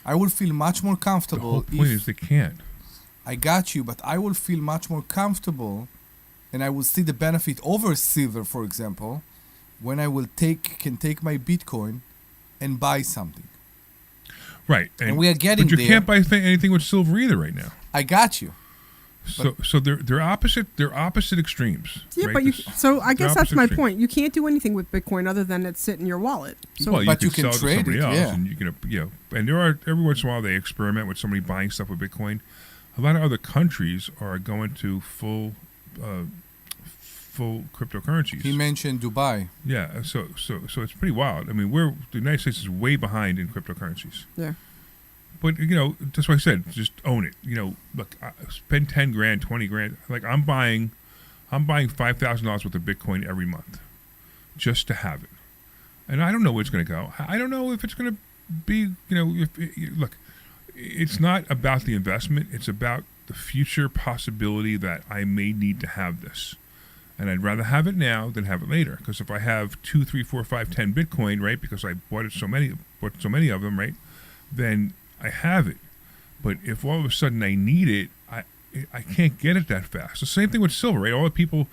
I will feel much more The comfortable whole point is they can't. I got you, but I will feel much more comfortable, and I will see the benefit over silver, for example, when I will can take my Bitcoin and buy something. Right, And we are getting but you there. can't buy anything with silver either right now. I got you. So they're opposite. They're opposite extremes. Yeah, right? but They're I guess that's my opposite point. You can't do anything with Bitcoin other than it sit in your wallet. So well, But you can can sell trade it to somebody it, else, yeah. and you can, and there are every once in a while they experiment with somebody buying stuff with Bitcoin. A lot of other countries are going to full cryptocurrencies. He mentioned Dubai. Yeah, so it's pretty wild. I mean, the United States is way behind in cryptocurrencies. yeah. But that's why I said just own it. Look, spend $10,000, $20,000. Like I'm buying $5,000 worth of Bitcoin every month, just to have it. And I don't know where it's going to go. I don't know if it's going to be. Look, it's not about the investment. It's about the future possibility that I may need to have this, and I'd rather have it now than have it later. Because if I have 2, 3, 4, 5, 10 Bitcoin, right? Because I bought so many of them, right? Then I have it. But if all of a sudden I need it, I can't get it that fast. The same thing with silver, right? All the people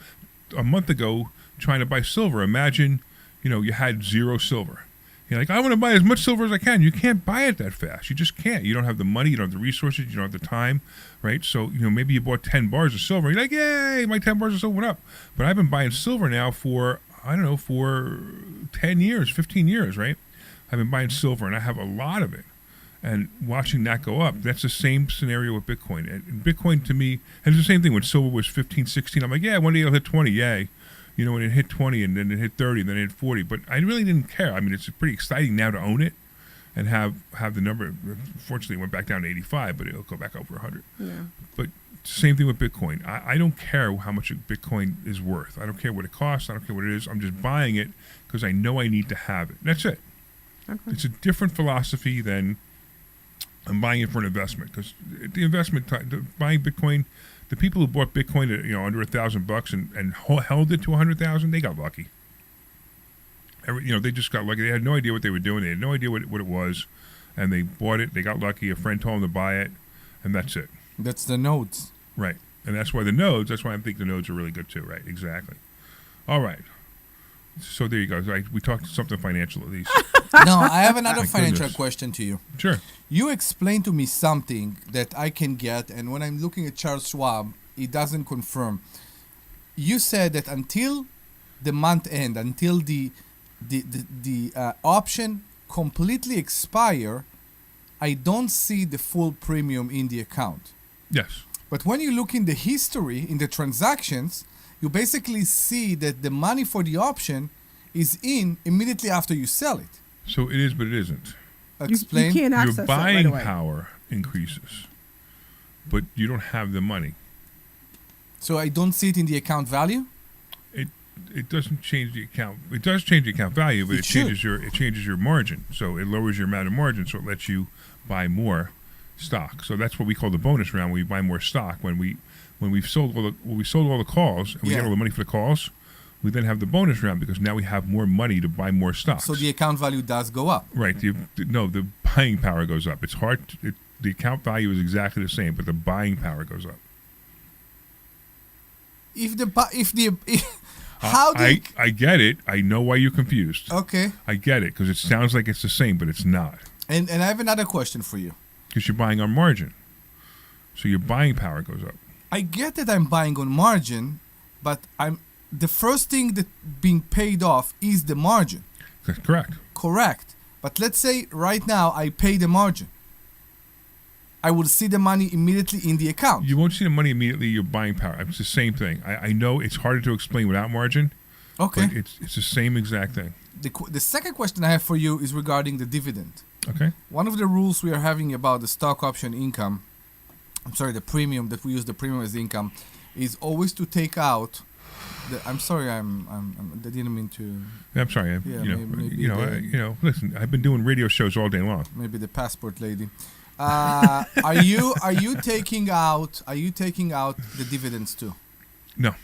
a month ago trying to buy silver. Imagine, you had zero silver. You're like, I want to buy as much silver as I can. You can't buy it that fast. You just can't. You don't have the money. You don't have the resources. You don't have the time, right? So, maybe you bought 10 bars of silver. You're like, yay, my 10 bars of silver went up. But I've been buying silver now for 10 years, 15 years, right? I've been buying silver, and I have a lot of it. And watching that go up, that's the same scenario with Bitcoin. And Bitcoin, to me, and it's the same thing when silver was 15, 16. I'm like, yeah, one day it'll hit 20, yay. When it hit 20 and then it hit 30 and then it hit 40. But I really didn't care. I mean, it's pretty exciting now to own it and have the number. Fortunately, it went back down to 85, but it'll go back over 100. Yeah. But same thing with Bitcoin. I don't care how much Bitcoin is worth. I don't care what it costs. I don't care what it is. I'm just buying it because I know I need to have it. That's it. Okay. It's a different philosophy than I'm buying it for an investment, because the investment, buying Bitcoin, the people who bought Bitcoin at under $1,000 and held it to 100,000, they got lucky. They just got lucky. They had no idea what they were doing. They had no idea what it was, and they bought it. They got lucky. A friend told them to buy it, and that's it. That's the nodes. Right, and that's why I think the nodes are really good too. Right, exactly. All right. So there you go. We talked something financial at least. No, I have another My financial goodness. question to you. Sure. You explained to me something that I can get, and when I'm looking at Charles Schwab, it doesn't confirm. You said that until the month end, until the option completely expire, I don't see the full premium in the account. Yes. But when you look in the history, in the transactions, you basically see that the money for the option is in immediately after you sell it. So it is, but it isn't. Explain. You can't access Your it right buying away. power increases, but you don't have the money. So I don't see it in the account value? It doesn't change the account. It does change the account value, but It it changes your margin. So it lowers your amount of margin, so it lets you buy more stock. So that's what we call the bonus round, where we buy more stock. When we've sold all the calls and we get all the money for the calls, we then have the bonus round because now we have more money to buy more stocks. So the account value does go up. Right. The buying power goes up. It's hard. The account value is exactly the same, but the buying power goes up. I get it. I know why you're confused. Okay. I get it because it sounds like it's the same, but it's not. And I have another question for you. Because you're buying on margin, so your buying power goes up. I get that I'm buying on margin, but the first thing that being paid off is the margin. That's correct. Correct. But let's say right now I pay the margin. I will see the money immediately in the account. You won't see the money immediately. Your buying power. It's the same thing. I know it's harder to explain without margin. Okay. But it's the same exact thing. The second question I have for you is regarding the dividend. Okay. One of the rules we are having about the stock option income, the premium, that we use the premium as income, is always to take out I'm sorry. I didn't mean to. I'm sorry. Maybe listen. I've been doing radio shows all day long. Maybe the passport lady. Are you taking out the dividends too? No.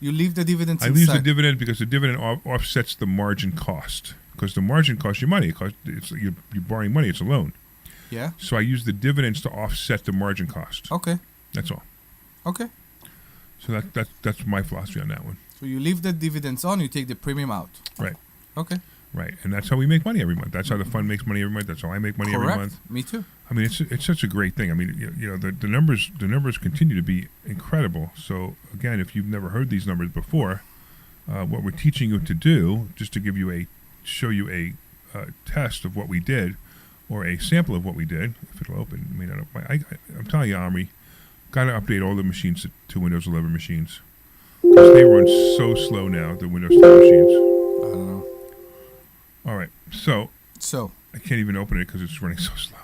You leave the dividends. I leave the dividend because the dividend offsets the margin cost. Because the margin costs you money. You're borrowing money. It's a loan. Yeah. So I use the dividends to offset the margin cost. Okay. That's all. Okay. So that's my philosophy on that one. So you leave the dividends on. You take the premium out. Right. Okay. Right, and that's how we make money every month. That's how the fund makes money every month. That's how I make money every month. Me too. I mean, it's such a great thing. I mean, the numbers continue to be incredible. So again, if you've never heard these numbers before, what we're teaching you to do, just to show you a test of what we did, or a sample of what we did, if it'll open. I mean, I'm telling you, Omri, got to update all the machines to Windows 11 machines because they run so slow now. The Windows 10 machines. I don't know. All right, so I can't even open it because it's running so slow.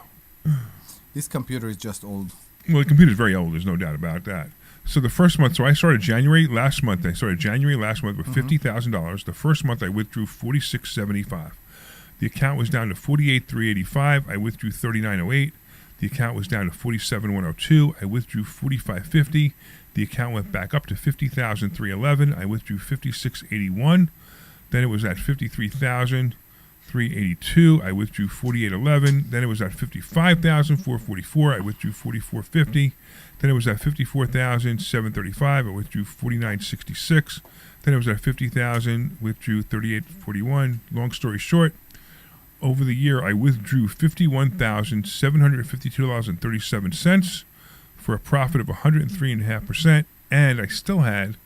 This computer is just old. Well, the computer's very old. There's no doubt about that. So the first month, I started January last month. with $50,000. The first month I withdrew $46.75. The account was down to $48,385. I withdrew $39.08. The account was down to $47,102. I withdrew $45.50. The account went back up to $50,311. I withdrew $56.81. Then it was at $53,382. I withdrew $48.11. Then it was at $55,444. I withdrew $44.50. Then it was at $54,735. I withdrew $49.66. Then it was at $50,000. Withdrew $38.41. Long story short, over the year I withdrew $51,752.37 for a profit of 103.5%, and I still had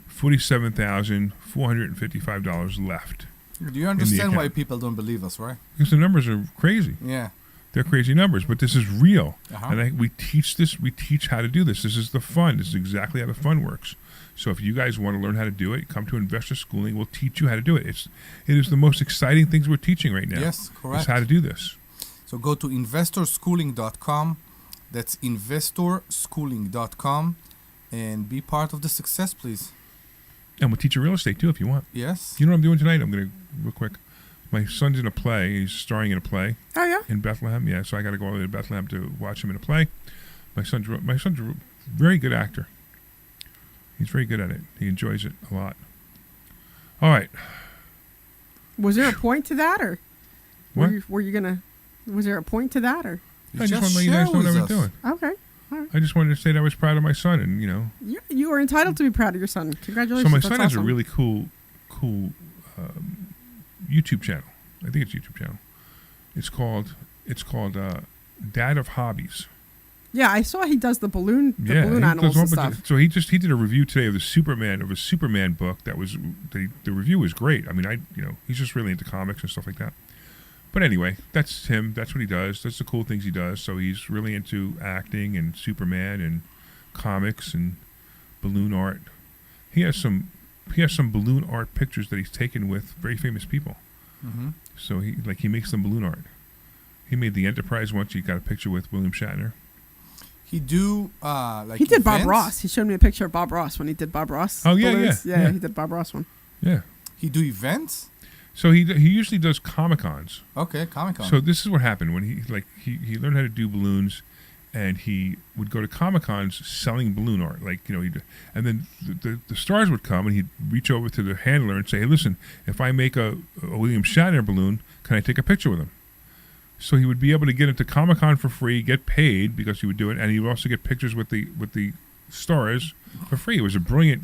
$47,455 left. Do you understand why people don't believe us, right? Because the numbers are crazy. Yeah. They're crazy numbers, but this is real. Uh-huh. And we teach this. We teach how to do this. This is the fun. This is exactly how the fun works. So if you guys want to learn how to do it, come to Investor Schooling. We'll teach you how to do it. It is the most exciting things we're teaching right now. Yes, correct. Is how to do this. So go to investorschooling.com. That's investorschooling.com, and be part of the success, please. And we'll teach you real estate too if you want. Yes. You know what I'm doing tonight? I'm going to real quick. My son's in a play. He's starring in a play. Oh yeah. In Bethlehem, yeah. So I got to go all the way to Bethlehem to watch him in a play. My son's a very good actor. He's very good at it. He enjoys it a lot. All right. Was there a point to that, or what? Were you gonna? Was there a point to that, or? I just want to let you guys know what I was doing. Okay. All right. I just wanted to say that I was proud of my son, and You are entitled to be proud of your son. Congratulations. So my That's son has a awesome. really cool YouTube channel. I think it's a YouTube channel. It's called Dad of Hobbies. Yeah, I saw he does the balloon animals and stuff. So he did a review today of a Superman book that was the review was great. I mean, he's just really into comics and stuff like that. But anyway, that's him. That's what he does. That's the cool things he does. So he's really into acting and Superman and comics and balloon art. He has some balloon art pictures that he's taken with very famous people. Mm-hmm. So he makes them balloon art. He made the Enterprise once. He got a picture with William Shatner. He did events? Bob Ross. He showed me a picture of Bob Ross when he did Bob Ross. Oh balloons. yeah. He did Bob Ross one. Yeah. He do events? So he usually does Comic-Cons. Okay, Comic-Con. So this is what happened when he learned how to do balloons, and he would go to Comic-Cons selling balloon art, and then the stars would come, and he'd reach over to the handler and say, "Hey, listen, if I make a William Shatner balloon, can I take a picture with him?" So he would be able to get into Comic-Con for free, get paid because he would do it, and he would also get pictures with the stars for free. It was a very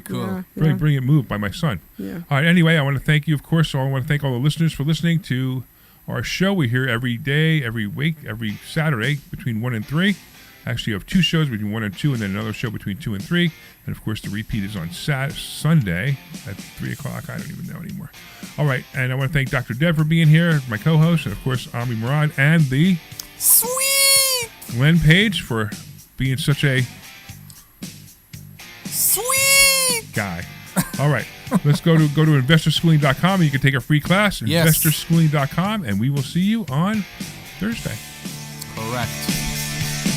cool. Brilliant move by my son. Yeah. All right, anyway, I want to thank you, of course. So I want to thank all the listeners for listening to our show. We're here every day, every week, every Saturday between 1 and 3. Actually, you have 2 shows between 1 and 2, and then another show between 2 and 3. And, of course, the repeat is on Sunday at 3 o'clock. I don't even know anymore. All right, and I want to thank Dr. Deb for being here, my co-host, and, of course, Omri Morad, and the Sweet Glenn Page for being such a sweet guy. All right, let's go to investorschooling.com, and you can take a free class. Yes. Investorschooling.com, and we will see you on Thursday. Correct.